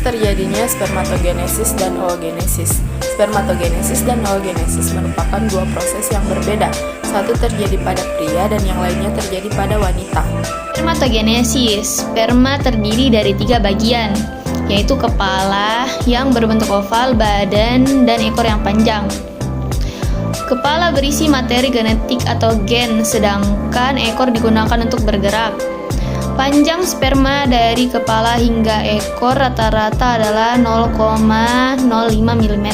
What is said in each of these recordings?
terjadinya spermatogenesis dan oogenesis. Spermatogenesis dan oogenesis merupakan dua proses yang berbeda. Satu terjadi pada pria dan yang lainnya terjadi pada wanita. Spermatogenesis, sperma terdiri dari 3 bagian, yaitu kepala yang berbentuk oval, badan, dan ekor yang panjang. Kepala berisi materi genetik atau gen, sedangkan ekor digunakan untuk bergerak. Panjang sperma dari kepala hingga ekor rata-rata adalah 0,05 mm.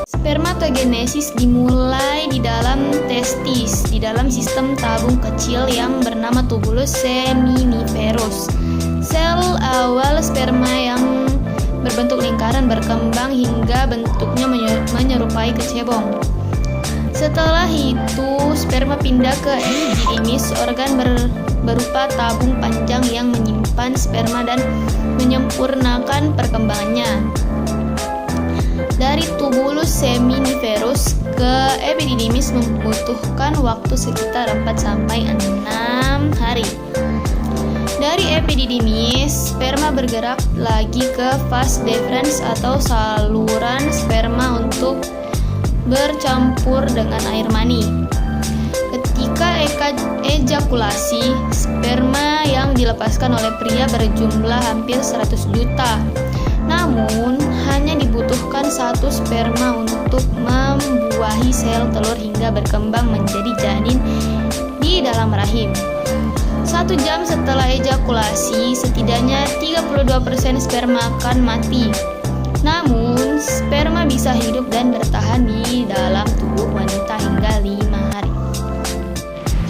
Spermatogenesis dimulai di dalam testis, di dalam sistem tabung kecil yang bernama tubulus seminiferus. Sel awal sperma yang berbentuk lingkaran berkembang hingga bentuknya menyerupai kecebong. Setelah itu, sperma pindah ke epididymis, organ berupa tabung panjang yang menyimpan sperma dan menyempurnakan perkembangannya. Dari tubulus seminiferus ke epididymis membutuhkan waktu sekitar 4-6 hari. Dari epididymis, sperma bergerak lagi ke vas deferens atau saluran sperma untuk bercampur dengan air mani. Ketika ejakulasi, sperma yang dilepaskan oleh pria berjumlah hampir 100 juta. Namun, hanya dibutuhkan 1 sperma untuk membuahi sel telur hingga berkembang menjadi janin di dalam rahim. 1 jam setelah ejakulasi, setidaknya 32% sperma akan mati. Namun, sperma bisa hidup dan bertahan di dalam tubuh wanita hingga 5 hari.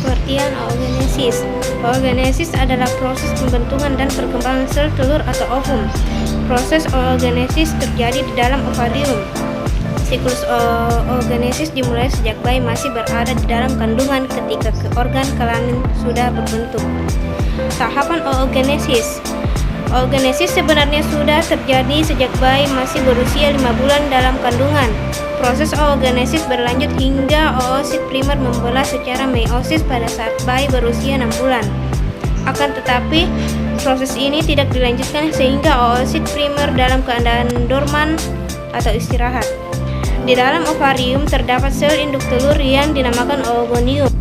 Pengertian oogenesis. Oogenesis adalah proses pembentukan dan perkembangan sel telur atau ovum. Proses oogenesis terjadi di dalam ovarium. Siklus oogenesis dimulai sejak bayi masih berada di dalam kandungan ketika organ kelamin sudah berbentuk. Tahapan oogenesis. Oogenesis sebenarnya sudah terjadi sejak bayi masih berusia 5 bulan dalam kandungan. Proses oogenesis berlanjut hingga oosit primer membelah secara meiosis pada saat bayi berusia 6 bulan. Akan tetapi, proses ini tidak dilanjutkan sehingga oosit primer dalam keadaan dorman atau istirahat. Di dalam ovarium terdapat sel induk telur yang dinamakan oogonium.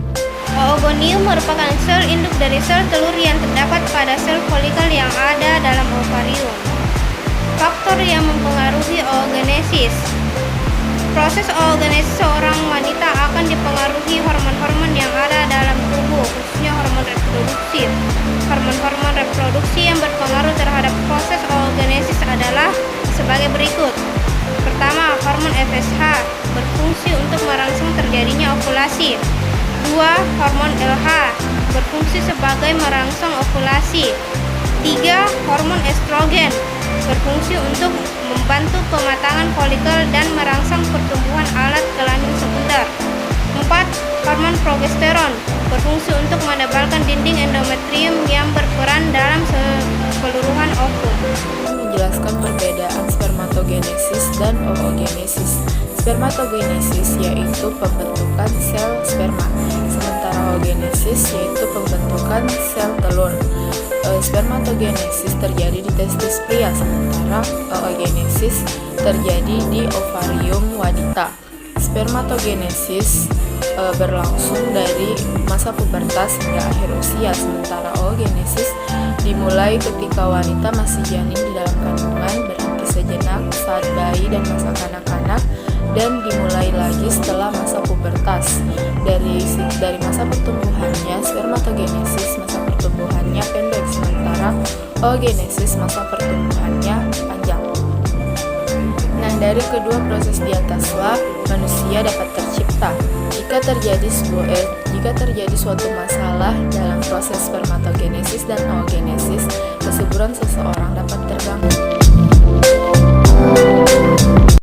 Oogonium merupakan sel induk dari sel telur yang terdapat pada sel folikel yang ada dalam ovarium. Faktor yang mempengaruhi oogenesis. Proses oogenesis seorang wanita akan dipengaruhi hormon-hormon yang ada dalam tubuh, khususnya hormon reproduksi. Hormon-hormon reproduksi yang berpengaruh terhadap proses oogenesis adalah sebagai berikut. Pertama, hormon FSH berfungsi untuk merangsang terjadinya ovulasi. 2. Hormon LH berfungsi sebagai merangsang ovulasi. 3. Hormon estrogen berfungsi untuk membantu pematangan folikel dan merangsang pertumbuhan alat kelamin sekunder. 4. Hormon progesteron berfungsi untuk menebalkan dinding endometrium yang berperan dalam keseluruhan ovum. Menjelaskan perbedaan spermatogenesis dan oogenesis. Spermatogenesis yaitu pembentukan sel sperma, sementara oogenesis yaitu pembentukan sel telur. Spermatogenesis terjadi di testis pria, sementara oogenesis terjadi di ovarium wanita. Spermatogenesis berlangsung dari masa pubertas hingga akhir usia, sementara oogenesis dimulai ketika wanita masih janin di dalam kandungan, berhenti sejenak saat bayi dan masa kanak-kanak, dan dimulai lagi setelah masa pubertas. Dari masa pertumbuhannya, spermatogenesis masa pertumbuhannya pendek, sementara oogenesis masa pertumbuhannya panjang. Nah, dari kedua proses di ataslah manusia dapat tercipta. Jika terjadi suatu masalah dalam proses spermatogenesis dan oogenesis, kesuburan seseorang dapat terganggu.